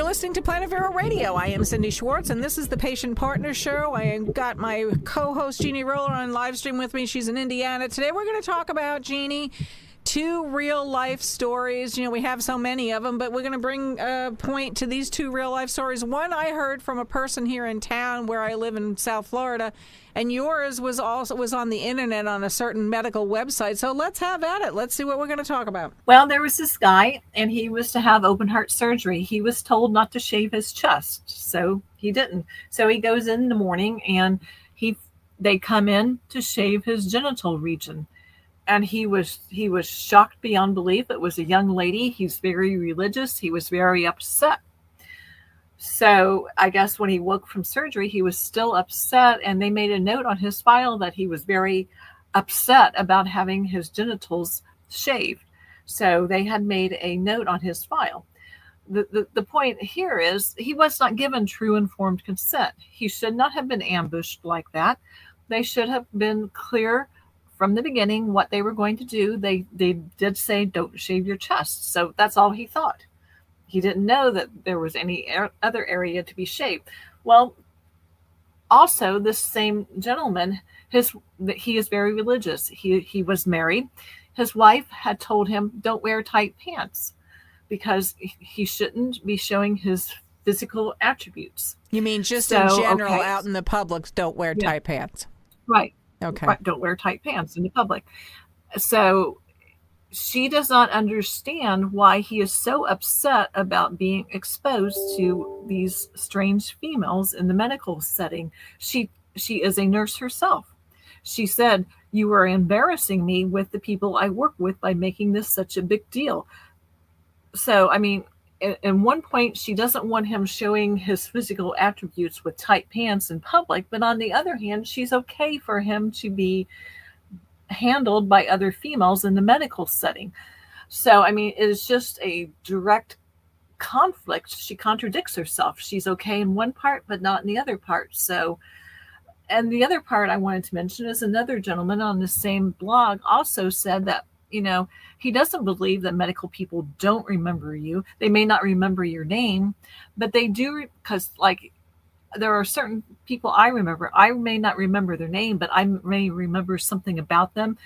listening to Planet Vero Radio. I am Cindy Schwartz, and this is the Patient Partner Show. I got my co-host, Jeannie Roller, on live stream with me. She's in Indiana. Today we're going to talk about, Jeannie, 2 real-life stories. We have so many of them, but we're going to bring a point to these 2 real-life stories. One I heard from a person here in town where I live in South Florida, and yours was on the internet on a certain medical website. So let's have at it. Let's see what we're going to talk about. Well, there was this guy, and he was to have open heart surgery. He was told not to shave his chest, so he didn't. So he goes in the morning, and they come in to shave his genital region. And he was shocked beyond belief. It was a young lady. He's very religious. He was very upset. So I guess when he woke from surgery, he was still upset. And they made a note on his file that he was very upset about having his genitals shaved. So they had made a note on his file. The point here is he was not given true informed consent. He should not have been ambushed like that. They should have been clear from the beginning what they were going to do. They did say, don't shave your chest. So that's all he thought. He didn't know that there was any other area to be shaved. Well, also this same gentleman, he is very religious. He was married. His wife had told him, don't wear tight pants because he shouldn't be showing his physical attributes. You mean just in general, out in the public, don't wear tight pants? Right. Okay. Don't wear tight pants in the public. So she does not understand why he is so upset about being exposed to these strange females in the medical setting. She is a nurse herself. She said, you are embarrassing me with the people I work with by making this such a big deal. So, I mean, at one point, she doesn't want him showing his physical attributes with tight pants in public. But on the other hand, she's okay for him to be handled by other females in the medical setting. So, I mean, it is just a direct conflict. She contradicts herself. She's okay in one part, but not in the other part. So, and the other part I wanted to mention is another gentleman on the same blog also said that, he doesn't believe that medical people don't remember you. They may not remember your name, but they do, because there are certain people I remember. I may not remember their name, but I may remember something about them.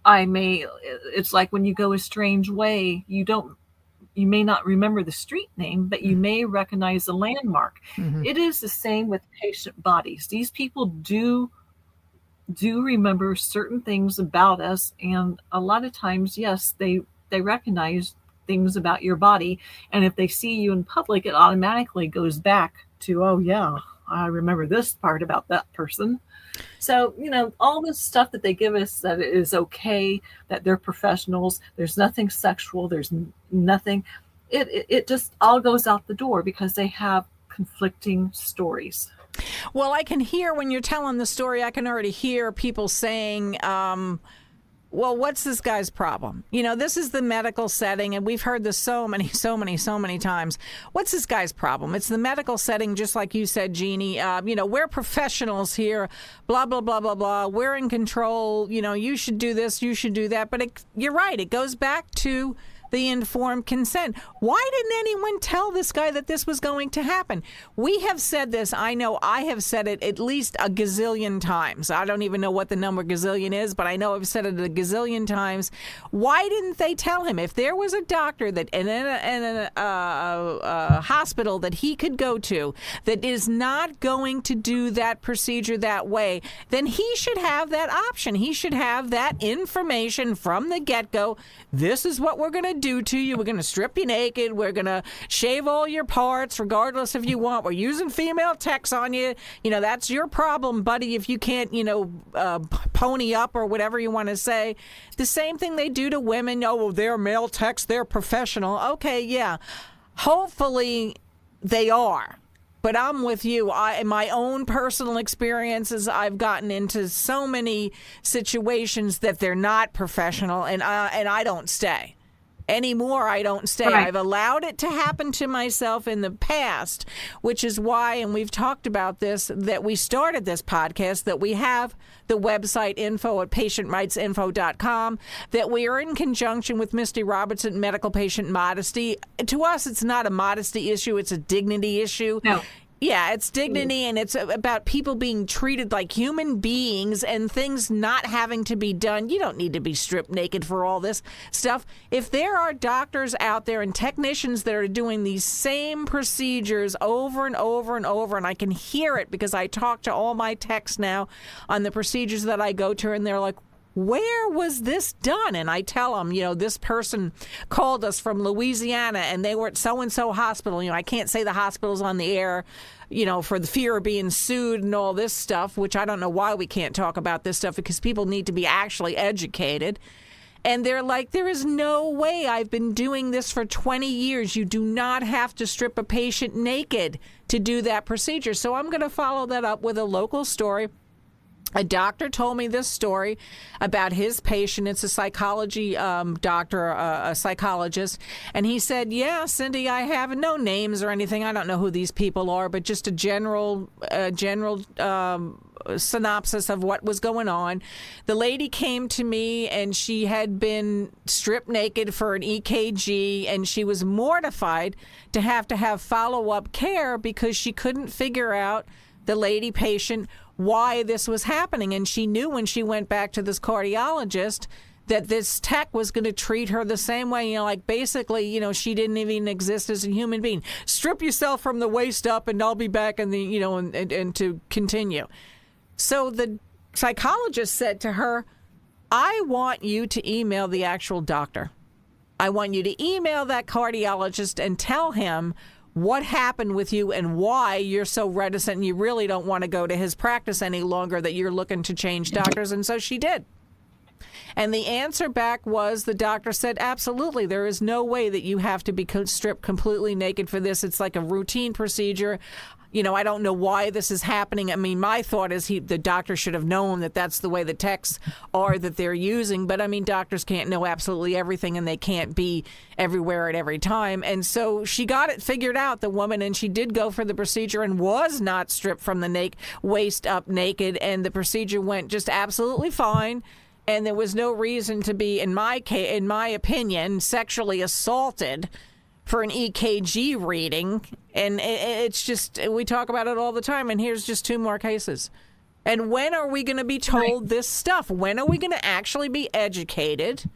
It's like when you go a strange way, you may not remember the street name, but you may recognize the landmark. Mm-hmm. It is the same with patient bodies. These people do remember certain things about us, and a lot of times, yes, they recognize things about your body, and if they see you in public, it automatically goes back to, oh yeah, I remember this part about that person. So, all this stuff that they give us that it is okay, that they're professionals, there's nothing sexual, there's nothing, it just all goes out the door because they have conflicting stories. Well, I can hear when you're telling the story, I can already hear people saying, well, what's this guy's problem? This is the medical setting, and we've heard this so many times. What's this guy's problem? It's the medical setting, just like you said, Jeannie. We're professionals here, blah, blah, blah, blah, blah. We're in control. You should do this, you should do that. But you're right. It goes back to the informed consent. Why didn't anyone tell this guy that this was going to happen? We have said this. I know I have said it at least a gazillion times. I don't even know what the number gazillion is, but I know I've said it a gazillion times. Why didn't they tell him? If there was a doctor that in a hospital that he could go to that is not going to do that procedure that way, then he should have that option. He should have that information from the get-go. This is what we're going to do to you. We're going to strip you naked. We're going to shave all your parts, regardless if you want. We're using female techs on you. That's your problem, buddy, if you can't, pony up or whatever you want to say. The same thing they do to women. Oh, they're male techs. They're professional. Okay, yeah. Hopefully they are. But I'm with you. In my own personal experiences, I've gotten into so many situations that they're not professional, and I don't stay. Anymore, I don't stay. Right. I've allowed it to happen to myself in the past, which is why, and we've talked about this, that we started this podcast, that we have the website info at patientrightsinfo.com, that we are in conjunction with Misty Robertson Medical Patient Modesty. To us, it's not a modesty issue, it's a dignity issue. No. Yeah, it's dignity, and it's about people being treated like human beings and things not having to be done. You don't need to be stripped naked for all this stuff. If there are doctors out there and technicians that are doing these same procedures over and over and over, and I can hear it because I talk to all my techs now on the procedures that I go to, and they're like, where was this done? And I tell them, this person called us from Louisiana and they were at so-and-so hospital. I can't say the hospital's on the air, for the fear of being sued and all this stuff, which I don't know why we can't talk about this stuff, because people need to be actually educated. And they're like, there is no way. I've been doing this for 20 years. You do not have to strip a patient naked to do that procedure. So I'm going to follow that up with a local story. A doctor told me this story about his patient. It's a psychology doctor, a psychologist. And he said, yeah, Cindy, I have no names or anything. I don't know who these people are, but just a general synopsis of what was going on. The lady came to me and she had been stripped naked for an EKG, and she was mortified to have follow-up care because she couldn't figure out, the lady patient, why this was happening. And she knew when she went back to this cardiologist that this tech was going to treat her the same way, like basically, she didn't even exist as a human being. Strip yourself from the waist up and I'll be back and and to continue. So the psychologist said to her, I want you to email the actual doctor. I want you to email that cardiologist and tell him what happened with you and why you're so reticent and you really don't want to go to his practice any longer, that you're looking to change doctors. And so she did. And the answer back was, the doctor said, absolutely, there is no way that you have to be stripped completely naked for this. It's like a routine procedure. I don't know why this is happening. I mean, my thought is the doctor should have known that that's the way the techs are that they're using. But I mean, doctors can't know absolutely everything, and they can't be everywhere at every time. And so she got it figured out, the woman, and she did go for the procedure and was not stripped from the waist up naked. And the procedure went just absolutely fine. And there was no reason to be, in my opinion, sexually assaulted for an EKG reading. And it's just, we talk about it all the time, and here's just 2 more cases. And when are we going to be told this stuff? When are we going to actually be educated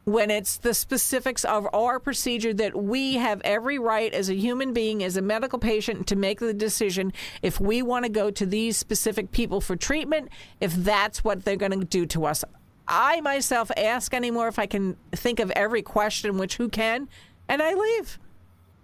when it's the specifics of our procedure that we have every right as a human being, as a medical patient, to make the decision if we want to go to these specific people for treatment, if that's what they're going to do to us? I myself ask anymore if I can think of every question, which who can, and I leave.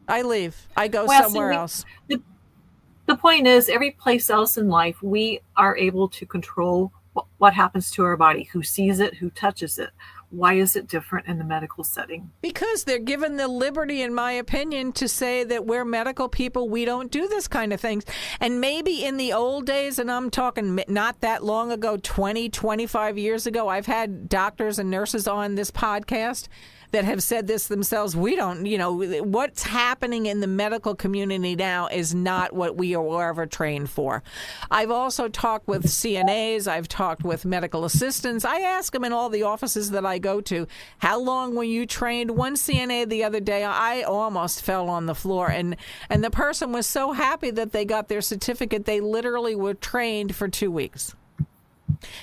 I go somewhere else. The point is, every place else in life, we are able to control what happens to our body, who sees it, who touches it. Why is it different in the medical setting? Because they're given the liberty, in my opinion, to say that we're medical people, we don't do this kind of things. And maybe in the old days, and I'm talking not that long ago, 20, 25 years ago, I've had doctors and nurses on this podcast that have said this themselves. We don't, what's happening in the medical community now is not what we were ever trained for. I've also talked with CNAs. I've talked with medical assistants. I ask them in all the offices that I go to, how long were you trained? One CNA the other day, I almost fell on the floor. And the person was so happy that they got their certificate. They literally were trained for 2 weeks.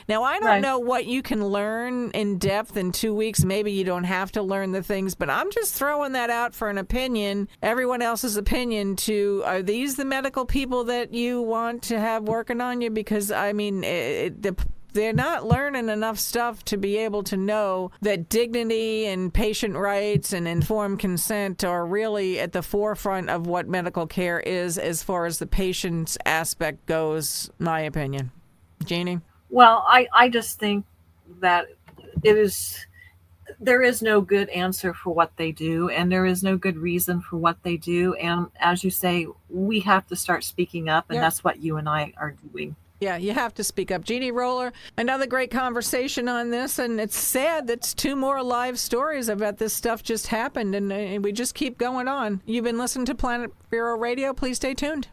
Now, I don't know what you can learn in depth in 2 weeks. Maybe you don't have to learn the things, but I'm just throwing that out for an opinion, everyone else's opinion, to, are these the medical people that you want to have working on you? Because, I mean, they're not learning enough stuff to be able to know that dignity and patient rights and informed consent are really at the forefront of what medical care is as far as the patient's aspect goes, my opinion. Jeannie? Well, I just think that there is no good answer for what they do, and there is no good reason for what they do. And as you say, we have to start speaking up, and that's what you and I are doing. Yeah, you have to speak up. Jeannie Roller, another great conversation on this, and it's sad that 2 more live stories about this stuff just happened, and we just keep going on. You've been listening to Planet Bureau Radio. Please stay tuned.